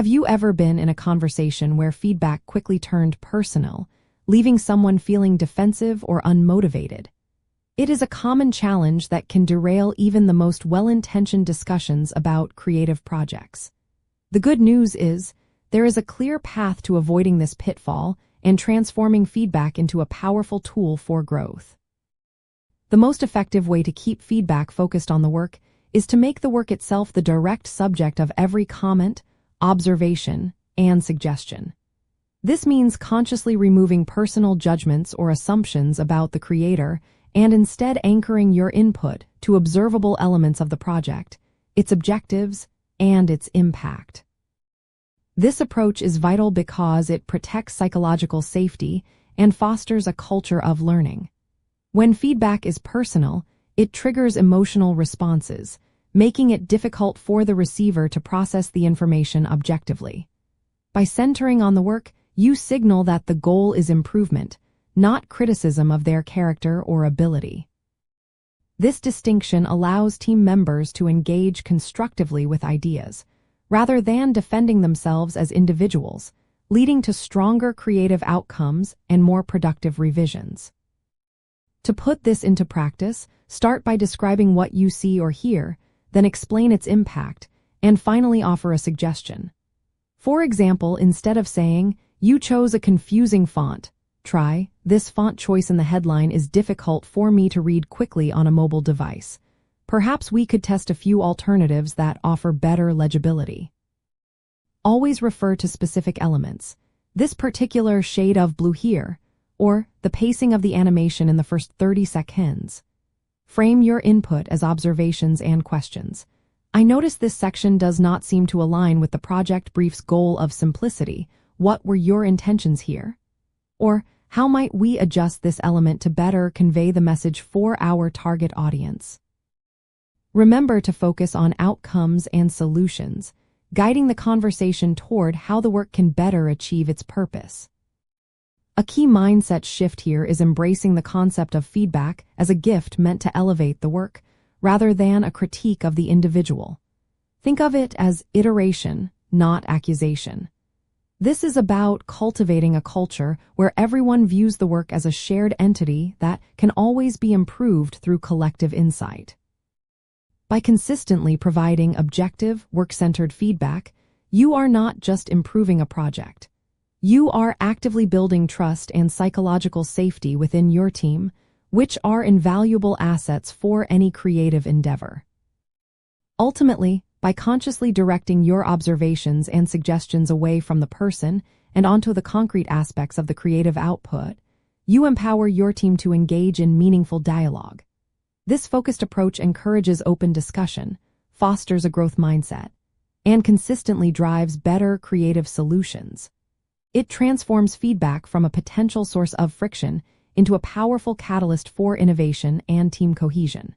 Have you ever been in a conversation where feedback quickly turned personal, leaving someone feeling defensive or unmotivated? It is a common challenge that can derail even the most well-intentioned discussions about creative projects. The good news is, there is a clear path to avoiding this pitfall and transforming feedback into a powerful tool for growth. The most effective way to keep feedback focused on the work is to make the work itself the direct subject of every comment, observation, and suggestion. This means consciously removing personal judgments or assumptions about the creator and instead anchoring your input to observable elements of the project, its objectives, and its impact. This approach is vital because it protects psychological safety and fosters a culture of learning. When feedback is personal, it triggers emotional responses, making it difficult for the receiver to process the information objectively. By centering on the work, you signal that the goal is improvement, not criticism of their character or ability. This distinction allows team members to engage constructively with ideas, rather than defending themselves as individuals, leading to stronger creative outcomes and more productive revisions. To put this into practice, start by describing what you see or hear, then explain its impact, and finally offer a suggestion. For example, instead of saying, "You chose a confusing font," try, "This font choice in the headline is difficult for me to read quickly on a mobile device. Perhaps we could test a few alternatives that offer better legibility." Always refer to specific elements. "This particular shade of blue here," or "the pacing of the animation in the first 30 seconds. Frame your input as observations and questions. "I notice this section does not seem to align with the project brief's goal of simplicity. What were your intentions here?" Or, "How might we adjust this element to better convey the message for our target audience?" Remember to focus on outcomes and solutions, guiding the conversation toward how the work can better achieve its purpose. A key mindset shift here is embracing the concept of feedback as a gift meant to elevate the work, rather than a critique of the individual. Think of it as iteration, not accusation. This is about cultivating a culture where everyone views the work as a shared entity that can always be improved through collective insight. By consistently providing objective, work-centered feedback, you are not just improving a project. You are actively building trust and psychological safety within your team, which are invaluable assets for any creative endeavor. Ultimately, by consciously directing your observations and suggestions away from the person and onto the concrete aspects of the creative output, you empower your team to engage in meaningful dialogue. This focused approach encourages open discussion, fosters a growth mindset, and consistently drives better creative solutions. It transforms feedback from a potential source of friction into a powerful catalyst for innovation and team cohesion.